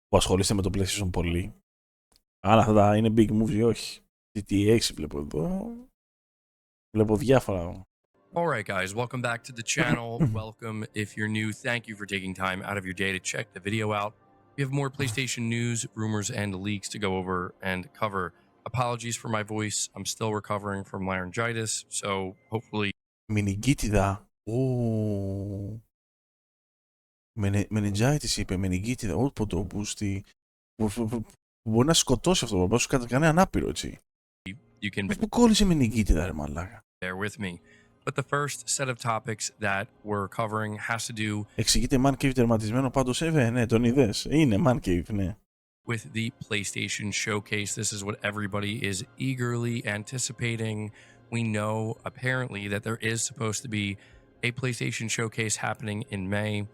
που ασχολείστε με το PlayStation πολύ. Αν αυτά είναι big moves ή όχι. GTA 6 βλέπω εδώ. Βλέπω διάφορα. Alright guys, welcome back to the channel. Welcome if you're new. Thank you for taking time out of your day to check the video out. We have more PlayStation news, rumors, and leaks to go over and cover. Apologies for my voice. I'm still recovering from laryngitis, so hopefully... Μενιγκίτιδα. Μενιγκίτιδα είπε, μενιγκίτιδα. Ό, το πούστη. Μπορεί να σκοτώσει αυτό, μπορεί να σου κάνει κανένα άπειρο, έτσι. Πού κόλλησε μενιγκίτιδα, ρε μαλάκα. Bear with me. But the first set of topics that we're covering has to do... Εξηγείται man cave τερματισμένο πάντως, ναι, τον είδες. Είναι man cave, ναι. With the PlayStation Showcase. This is what everybody is eagerly anticipating. We know, apparently, that there is supposed to be a PlayStation Showcase happening in May,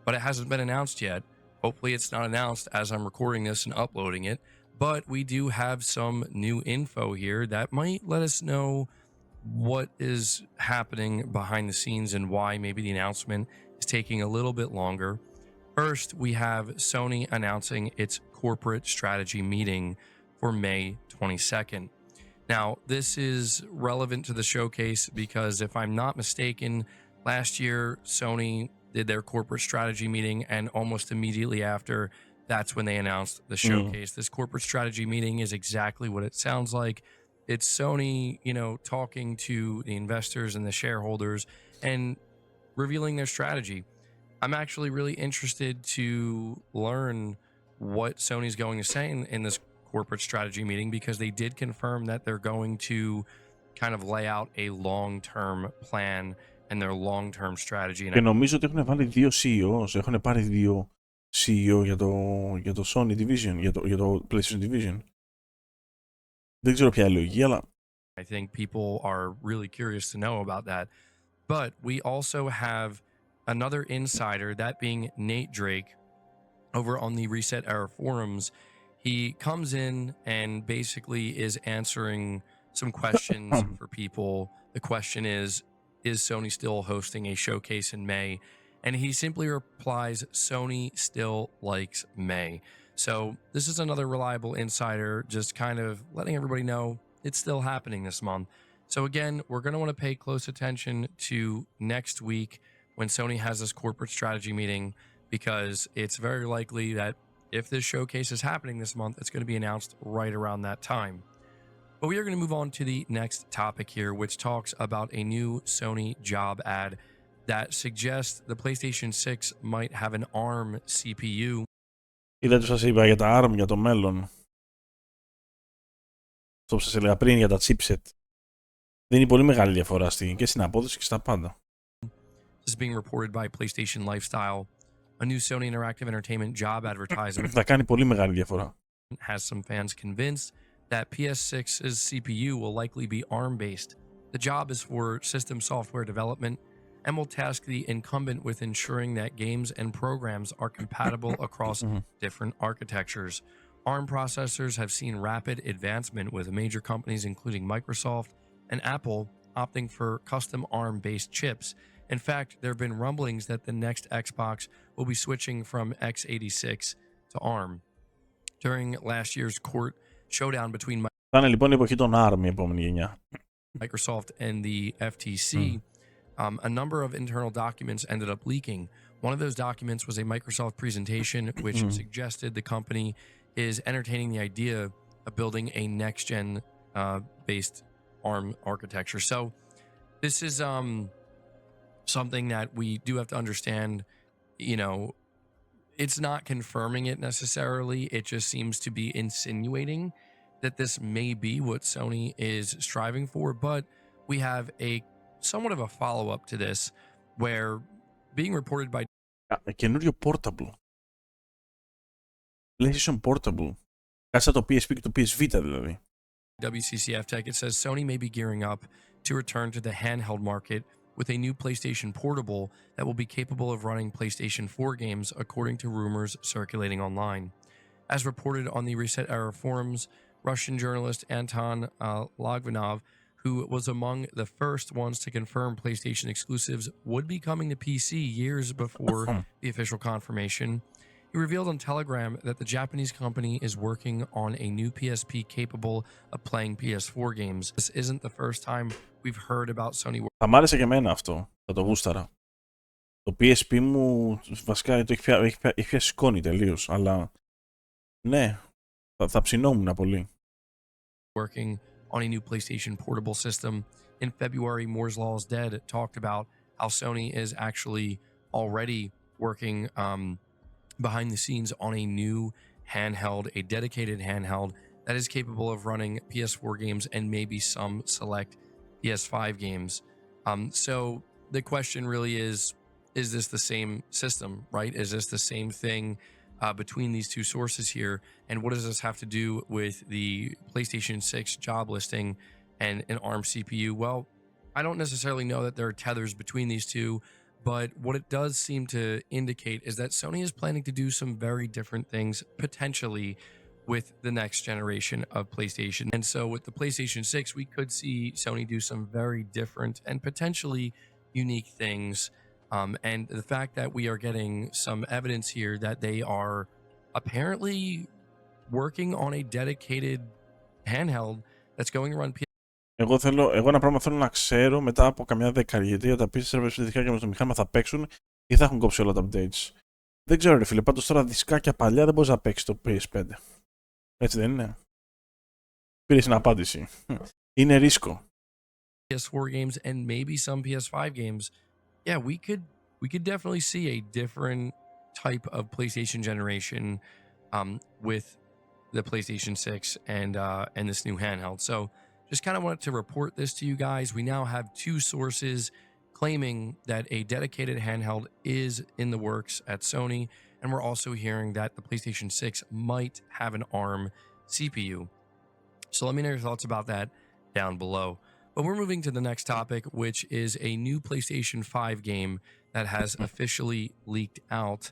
but it hasn't been announced yet. Hopefully it's not announced as I'm recording this and uploading it, but we do have some new info here that might let us know what is happening behind the scenes and why maybe the announcement is taking a little bit longer. First, we have Sony announcing its corporate strategy meeting for May 22nd. Now, this is relevant to the showcase because if I'm not mistaken, last year Sony did their corporate strategy meeting, and almost immediately after, that's when they announced the showcase. This corporate strategy meeting is exactly what it sounds like. It's Sony, you know, talking to the investors and the shareholders and revealing their strategy. I'm actually really interested to learn what Sony's going to say in this corporate strategy meeting, because they did confirm that they're going to kind of lay out a long-term plan and their long-term strategy. Και νομίζω ότι έχουν βάλει δύο CEOs, έχουν πάρει δύο CEO για το Sony Division, για το PlayStation Division. Δεν ξέρω ποια είναι η λογική, αλλά... I think people are really curious to know about that. But we also have another insider, that being Nate Drake, over on the Reset Era forums. He comes in and basically is answering some questions for people. The question is Sony still hosting a showcase in May? And he simply replies, Sony still likes May. So this is another reliable insider, just kind of letting everybody know it's still happening this month. So again, we're going to want to pay close attention to next week when Sony has this corporate strategy meeting, because it's very likely that if this showcase is happening this month, it's going to be announced right around that time. But we are going to move on to the next topic here, which talks about a new Sony job ad that suggests the PlayStation 6 might have an ARM CPU. Είδατε που σας είπα για τα ARM, για το μέλλον. Αυτό που σας έλεγα πριν για τα chipset. Δίνει πολύ μεγάλη διαφορά και στην απόδοση και στα πάντα. This is being reported by PlayStation Lifestyle. A new Sony Interactive Entertainment job advertisement θα κάνει πολύ μεγάλη διαφορά. has some fans convinced that PS6's CPU will likely be ARM-based. The job is for system software development and will task the incumbent with ensuring that games and programs are compatible across different architectures. ARM processors have seen rapid advancement, with major companies including Microsoft and Apple opting for custom ARM-based chips. In fact, there have been rumblings that the next Xbox will be switching from x86 to ARM. During last year's court showdown between Θα είναι λοιπόν η εποχή των ARM η επόμενη γενιά. Microsoft and the FTC, a number of internal documents ended up leaking. One of those documents was a Microsoft presentation which suggested the company is entertaining the idea of building a next-gen based ARM architecture. So this is something that we do have to understand. You know, it's not confirming it necessarily. It just seems to be insinuating that this may be what Sony is striving for. But we have a somewhat of a follow-up to this, where being reported by καινούριο portable. PlayStation Portable. Κάτσε το PSP και το PS Vita δηλαδή. WCCF Tech, it says Sony may be gearing up to return to the handheld market with a new PlayStation Portable that will be capable of running PlayStation 4 games, according to rumors circulating online. As reported on the Reset Era forums, Russian journalist Anton Logvinov, who was among the first ones to confirm PlayStation exclusives would be coming to PC years before the official confirmation, He revealed on Telegram that the Japanese company is working on a new PSP capable of playing PS4 games. This isn't the first time we've heard about Sony. Θα μ' άρεσε και εμένα αυτό. Θα το γούσταρα. Το PSP μου βασικά το έχει πιάσει σκόνη τελείως. Αλλά ναι, θα ψινόμουν πολύ. Working on a new PlayStation portable system. In February, Moore's Law is Dead talked about how Sony is actually already working behind the scenes on a new handheld, a dedicated handheld that is capable of running PS4 games and maybe some select PS5 games. So the question really is this the same system, right? Is this the same thing between these two sources here? And what does this have to do with the PlayStation 6 job listing and an ARM CPU? Well, I don't necessarily know that there are tethers between these two, but what it does seem to indicate is that Sony is planning to do some very different things potentially with the next generation of PlayStation. And so with the PlayStation 6, we could see Sony do some very different and potentially unique things. And the fact that we are getting some evidence here that they are apparently working on a dedicated handheld that's going to run PS. Εγώ ένα πράγμα θέλω να ξέρω μετά από καμιά δεκαετία τα PC και με το μηχάνημα θα παίξουν ή θα έχουν κόψει όλα τα updates. Δεν ξέρω ρε φίλε, πάντως τώρα δισκάκια παλιά δεν μπορείς να παίξεις το PS5. Έτσι δεν είναι? Πήρες την απάντηση. Είναι ρίσκο. PS4 games and maybe some PS5 games. Yeah, we could definitely see a different type of PlayStation generation with the PlayStation 6 and this new handheld. So just kind of wanted to report this to you guys. We now have two sources claiming that a dedicated handheld is in the works at Sony, and we're also hearing that the PlayStation 6 might have an ARM CPU. So let me know your thoughts about that down below. But we're moving to the next topic, which is a new PlayStation 5 game that has officially leaked out.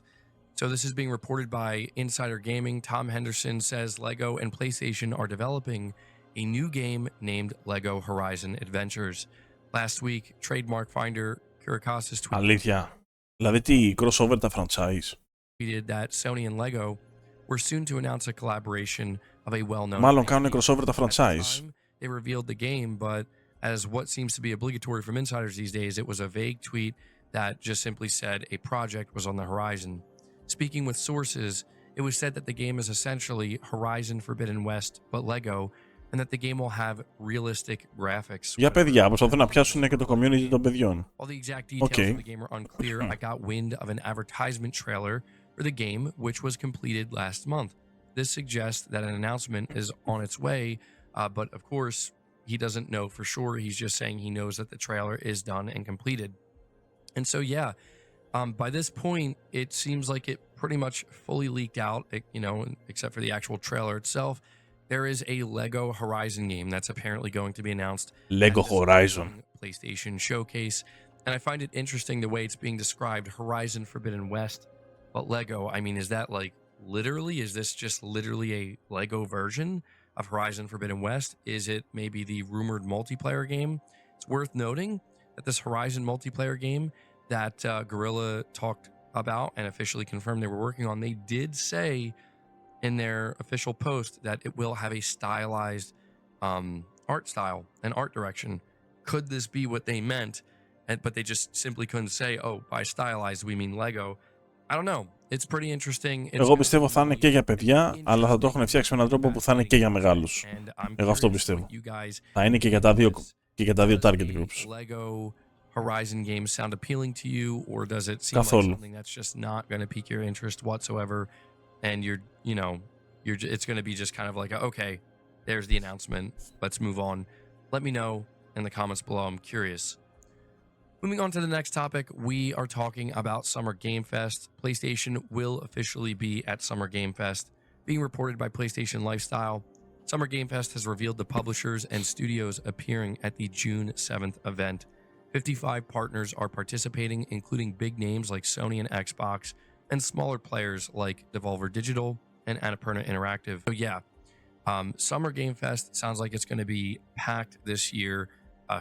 So this is being reported by Insider Gaming. Tom Henderson says Lego and PlayStation are developing a new game named Lego Horizon Adventures. Last week, trademark finder Kirikosas Αλήθεια. Δηλαδή τι, crossover τα franchise. tweeted that Sony and Lego were soon to announce a collaboration of a well-known. Μάλλον κάνουν crossover τα franchise. They revealed the game, but as what seems to be obligatory from insiders these days, it was a vague tweet that just simply said a project was on the horizon. Speaking with sources, it was said that the game is essentially Horizon Forbidden West, but Lego, and that the game will have realistic graphics. Για παιδιά, προσπαθούν να πιάσουν και το community των παιδιών. While the exact details of the game are unclear, I got wind of an advertisement trailer for the game, which was completed last month. This suggests that an announcement is on its way, but of course, he doesn't know for sure. He's just saying he knows that the trailer is done and completed. And so, yeah, by this point, it seems like it pretty much fully leaked out, except for the actual trailer itself. There is a Lego Horizon game that's apparently going to be announced. Lego Horizon. PlayStation showcase. And I find it interesting the way it's being described, Horizon Forbidden West. But Lego, I mean, is that like literally, is this just literally a Lego version of Horizon Forbidden West? Is it maybe the rumored multiplayer game? It's worth noting that this Horizon multiplayer game that Guerrilla talked about and officially confirmed they were working on, they did say in their official post that it will have a stylized art style and art direction. Could this be what they meant? But they just simply couldn't say, oh, by stylized we mean Lego. I don't know. It's pretty interesting. Εγώ πιστεύω θα είναι και για παιδιά, αλλά θα το έχουν φτιάξει με έναν τρόπο που θα είναι και για μεγάλους. Εγώ αυτό πιστεύω. Θα είναι και για τα δύο target groups. Lego Horizon games sound appealing to you, or does it seem like something that's just not going to pique your interest whatsoever, and it's going to be just kind of like, okay, there's the announcement, let's move on. Let me know in the comments below. I'm curious. Moving on to the next topic, we are talking about Summer Game Fest. PlayStation will officially be at Summer Game Fest. Being reported by PlayStation Lifestyle, Summer Game Fest has revealed the publishers and studios appearing at the June 7th event. 55 partners are participating, including big names like Sony and Xbox, and smaller players like Devolver Digital and Annapurna Interactive. So yeah, Summer Game Fest sounds like it's going to be packed this year.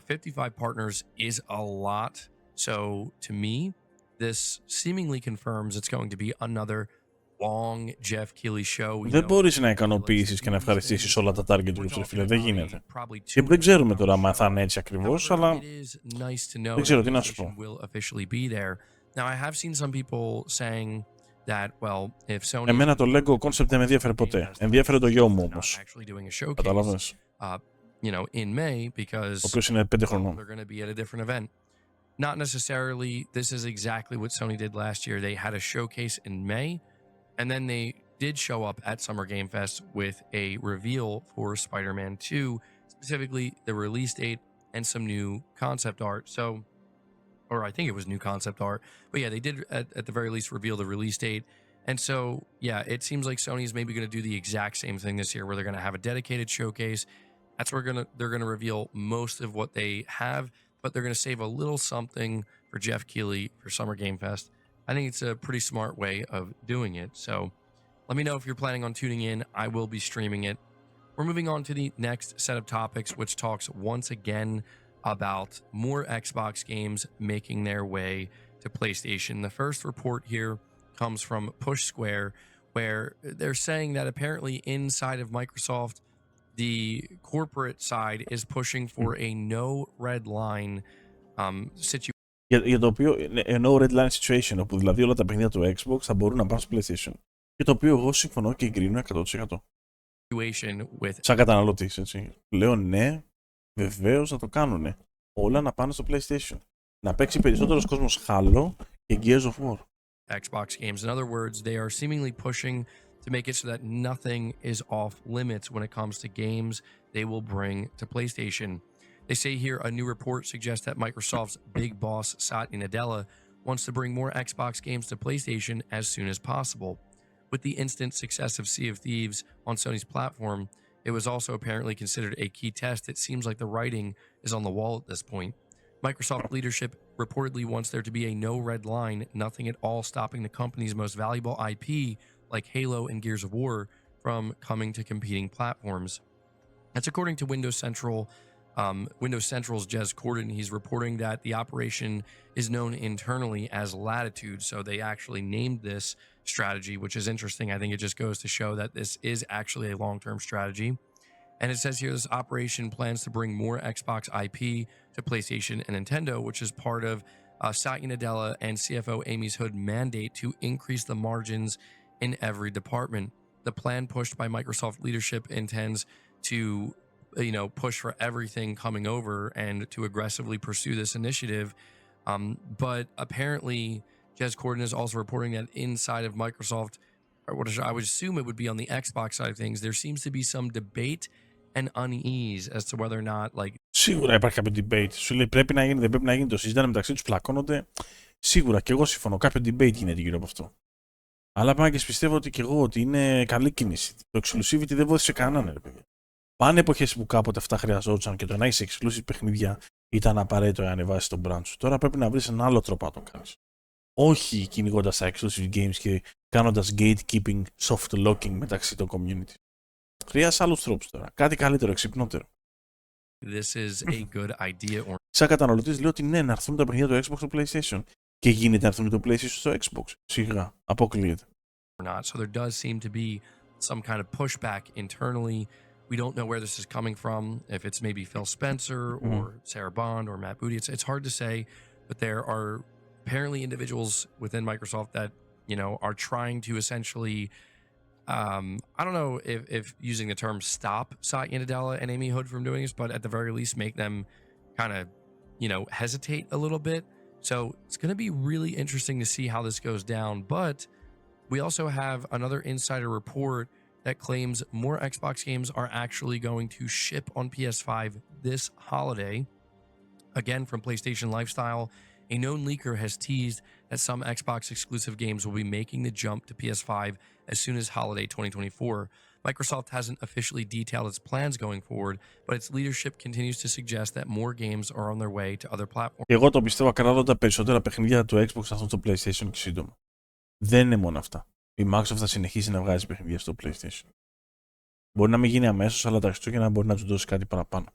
55 partners is a lot. So to me, this seemingly confirms it's going to be another long Jeff Keighley show. Δεν μπορείς να ικανοποιήσεις και να ευχαριστήσεις όλα τα target groups, ρε φίλε. Δεν γίνεται. Και δεν ξέρουμε τώρα αν θα είναι έτσι ακριβώς, αλλά δεν ξέρω τι να σου πω. Εμένα το Lego concept δεν με ενδιαφέρει ποτέ. Ενδιαφέρει το γιο μου όμως. Καταλαβαίνεις. Ο οποίος είναι 5 χρονών. Not necessarily, this is exactly what Sony did last year. They had a showcase in May, and then they did show up at Summer Game Fest with a reveal for Spider-Man 2, specifically the release date and some new concept art. So, or I think it was new concept art, but yeah, they did at the very least reveal the release date. And so, yeah, it seems like Sony's maybe going to do the exact same thing this year, where they're going to have a dedicated showcase. That's where they're going to reveal most of what they have, but they're going to save a little something for Jeff Keighley for Summer Game Fest. I think it's a pretty smart way of doing it. So let me know if you're planning on tuning in. I will be streaming it. We're moving on to the next set of topics, which talks once again about more Xbox games making their way to PlayStation. The first report here comes from Push Square, where they're saying that apparently inside of Microsoft, the corporate side is pushing for a no red line situation. Για το οποίο no red line situation, όπου δηλαδή όλα τα παιχνίδια του Xbox θα μπορούν να πάνε στο PlayStation. Και το οποίο εγώ συμφωνώ και εγκρίνω 100%. Σαν καταναλωτής, έτσι. Λέω ναι, βεβαίως θα το κάνουνε. Όλα να πάνε στο PlayStation. Να παίξει περισσότερος κόσμος Halo και Gears of War. Xbox games. In other words, they are seemingly pushing to make it so that nothing is off limits when it comes to games they will bring to PlayStation. They say here a new report suggests that Microsoft's big boss Satya Nadella wants to bring more Xbox games to PlayStation as soon as possible. With the instant success of Sea of Thieves on Sony's platform, it was also apparently considered a key test. It seems like the writing is on the wall at this point. Microsoft leadership reportedly wants there to be a no red line, nothing at all stopping the company's most valuable IP, like Halo and Gears of War, from coming to competing platforms. That's according to Windows Central's Jez Corden. He's reporting that the operation is known internally as Latitude, so they actually named this strategy, which is interesting. I think it just goes to show that this is actually a long-term strategy. And it says here this operation plans to bring more Xbox IP to PlayStation and Nintendo, which is part of Satya Nadella and CFO Amy's Hood mandate to increase the margins in every department. The plan pushed by Microsoft leadership intends to, push for everything coming over and to aggressively pursue this initiative. But apparently, Jez Corden is also reporting that inside of Microsoft, or what I would assume it would be on the Xbox side of things, there seems to be some debate and unease as to whether or not, like. Σίγουρα υπάρχει κάποιο debate. Σου λέει πρέπει να γίνει, δεν πρέπει να γίνει, το συζητάνε μεταξύ τους, πλακώνονται. Σίγουρα και εγώ συμφωνώ. Κάποιο debate γίνεται γύρω από αυτό. Αλλά πάνε και πιστεύω ότι και εγώ ότι είναι καλή κίνηση. Το exclusivity δεν βοήθησε κανέναν, ρε παιδιά. Πάνε εποχές που κάποτε αυτά χρειαζόταν και το να έχει exclusive παιχνίδια ήταν απαραίτητο να ανεβάσει τον brand σου. Τώρα πρέπει να βρει έναν άλλο τρόπο να το κάνει. Όχι κυνηγώντας τα exclusive games και κάνοντας gatekeeping, soft locking μεταξύ των community. Χρειάζεσαι άλλους τρόπους τώρα. Κάτι καλύτερο, εξυπνότερο. This is a good idea or... Σαν καταναλωτής λέω ότι ναι, να έρθουν τα παιχνίδια του Xbox στο PlayStation. Και γίνεται να έρθουν το PlayStation στο Xbox. Σιγά, αποκλείεται. Not. So there does seem to be some kind of pushback internally. We don't know where this is coming from. If it's maybe Phil Spencer or Sarah Bond or Matt Booty, it's hard to say. But there are apparently individuals within Microsoft that, are trying to essentially, I don't know if using the term stop Satya Nadella and Amy Hood from doing this, but at the very least make them kind of, hesitate a little bit. So it's going to be really interesting to see how this goes down. But we also have another insider report that claims more Xbox games are actually going to ship on PS5 this holiday. Again, from PlayStation Lifestyle, a known leaker has teased that some Xbox exclusive games will be making the jump to PS5 as soon as holiday 2024. Microsoft hasn't officially detailed its plans going forward, but its leadership continues to suggest that more games are on their way to other platforms. Εγώ το πιστεύω ακράδαντα περισσότερα παιχνίδια του Xbox θα έρθουν στο PlayStation και σύντομα. Δεν είναι μόνο αυτά. Η Microsoft θα συνεχίσει να βγάζει παιχνίδια στο PlayStation. Μπορεί να μην γίνει αμέσως, αλλά τα Χριστούγεννα μπορεί να του δώσει κάτι παραπάνω.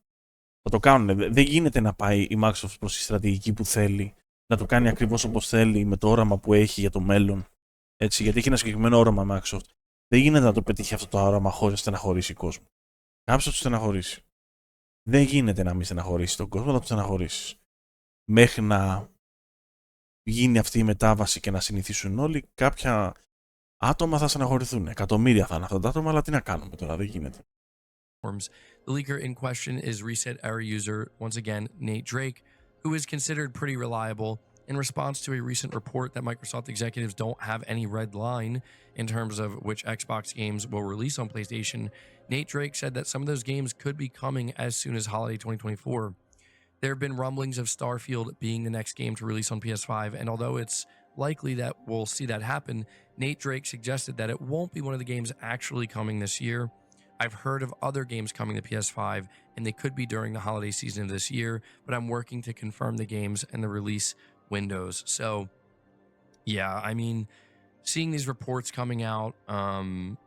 Θα το κάνουν. Δεν γίνεται να πάει η Microsoft προς τη στρατηγική που θέλει, να το κάνει ακριβώς όπως θέλει, με το όραμα που έχει για το μέλλον, Έτσι, γιατί έχει ένα συγκεκριμένο όραμα Microsoft. Δεν γίνεται να το πετύχει αυτό το όραμα χωρίς να στεναχωρήσει κόσμο. Κάποιος θα του στεναχωρήσει. Δεν γίνεται να μην στεναχωρήσει τον κόσμο, θα του στεναχωρήσει. Μέχρι να γίνει αυτή η μετάβαση και να συνηθίσουν όλοι, κάποια άτομα θα στεναχωρηθούν. Εκατομμύρια θα είναι αυτά τα άτομα, αλλά τι να κάνουμε τώρα, δεν γίνεται. The leaker in question is Reset Error user, once again, Nate Drake, who is considered pretty reliable. In response to a recent report that Microsoft executives don't have any red line in terms of which Xbox games will release on PlayStation, Nate Drake said that some of those games could be coming as soon as holiday 2024. There have been rumblings of Starfield being the next game to release on PS5, and although it's likely that we'll see that happen, Nate Drake suggested that it won't be one of the games actually coming this year. I've heard of other games coming to PS5, and they could be during the holiday season of this year, but I'm working to confirm the games and the release windows. So, yeah, I mean, seeing these reports coming out, and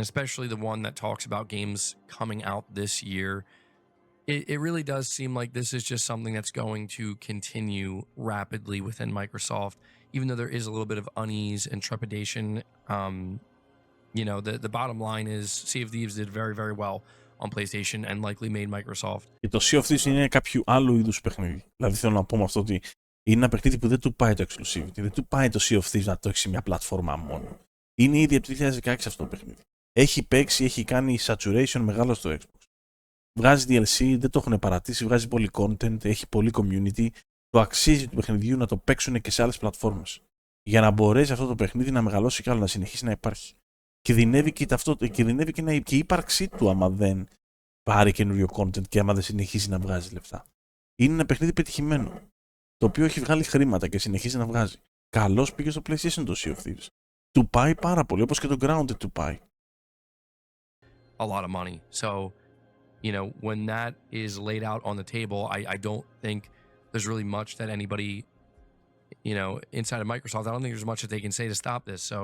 especially the one that talks about games coming out this year, it really does seem like this is just something that's going to continue rapidly within Microsoft, even though there is a little bit of unease and trepidation. You know, the bottom line is Sea of Thieves did very, very well on PlayStation and likely made Microsoft. Και το Sea of Thieves είναι κάποιο άλλο είδους παιχνίδι. Δηλαδή θέλω να πω με αυτό ότι είναι ένα παιχνίδι που δεν του πάει το exclusivity, δεν του πάει το Sea of Thieves να το έχει σε μια πλατφόρμα μόνο. Είναι ήδη από το 2016 αυτό το παιχνίδι. Έχει παίξει, έχει κάνει saturation μεγάλο στο Xbox. Βγάζει DLC, δεν το έχουν παρατήσει, βγάζει πολύ content, έχει πολύ community. Το αξίζει του παιχνιδιού να το παίξουν και σε άλλες πλατφόρμες. Για να μπορέσει αυτό το παιχνίδι να μεγαλώσει κι άλλο, να συνεχίσει να υπάρχει. Κινδυνεύει και η ύπαρξή του άμα δεν πάρει καινούριο content και άμα δεν συνεχίσει να βγάζει λεφτά. Είναι ένα παιχνίδι πετυχημένο, το οποίο έχει βγάλει χρήματα και συνεχίζει να βγάζει. Καλώς πήγε στο PlayStation το Sea of Thieves. Του πάει πάρα πολύ, όπως και το Grounded του πάει. A lot of money. So, you know, when that is laid out on the table, I don't think there's really much that anybody, you know, inside of Microsoft, I don't think there's much that they can say to stop this. So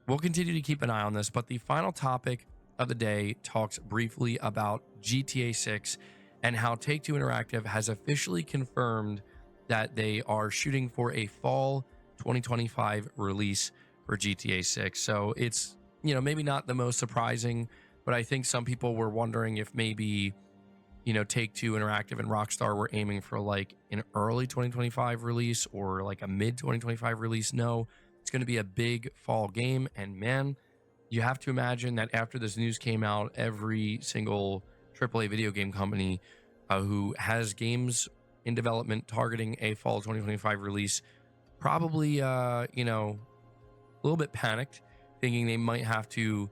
we'll continue to keep an eye on this. But the final topic of the day talks briefly about GTA 6 and how Take-Two Interactive has officially confirmed that they are shooting for a fall 2025 release for GTA 6. So it's, you know, maybe not the most surprising, but I think some people were wondering if maybe, you know, Take-Two Interactive and Rockstar were aiming for like an early 2025 release or like a mid 2025 release. No, it's going to be a big fall game. And man, you have to imagine that after this news came out, every single AAA video game company who has games in development targeting a fall 2025 release probably, you know, a little bit panicked, thinking they might have to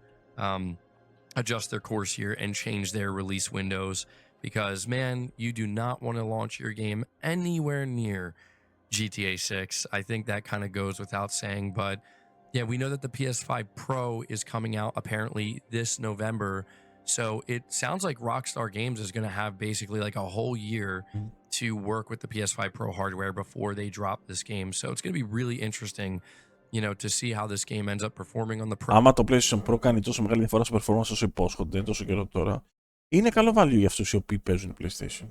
adjust their course here and change their release windows, because man, you do not want to launch your game anywhere near GTA 6. I think that kind of goes without saying, but yeah, we know that the PS5 Pro is coming out apparently this November, so it sounds like Rockstar Games is going to have basically like a whole year to work with the PS5 Pro hardware before they drop this game. So it's going to be really interesting, you know, to see how this game ends up performing on the Pro. Άμα το PlayStation Pro κάνει τόσο μεγάλη διαφορά στο performance όσο υπόσχονται τόσο καιρό τώρα, είναι καλό value για αυτούς οι οποίοι παίζουν PlayStation.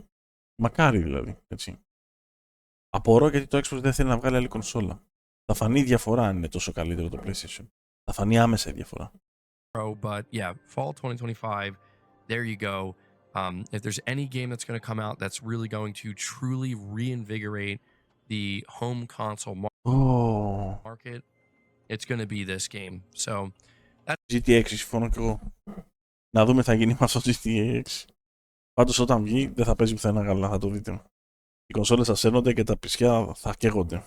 Μακάρι δηλαδή, έτσι. Απορώ γιατί το Xbox δεν θέλει να βγάλει άλλη κονσόλα. Θα φανεί η διαφορά αν είναι τόσο καλύτερο το PlayStation. Θα φανεί άμεσα η διαφορά. Pro, but yeah, fall 2025, there you go. If there's any game that's going to come out that's really going to truly reinvigorate the home console market, it's going to be this game. So, GTA 6, συμφωνώ και εγώ. Να δούμε τι θα γίνει με αυτό το GTA 6. Πάντως όταν βγει δεν θα παίζει πουθενά καλά, θα το δείτε. Οι κονσόλες θα σέρνονται και τα πισιά θα καίγονται.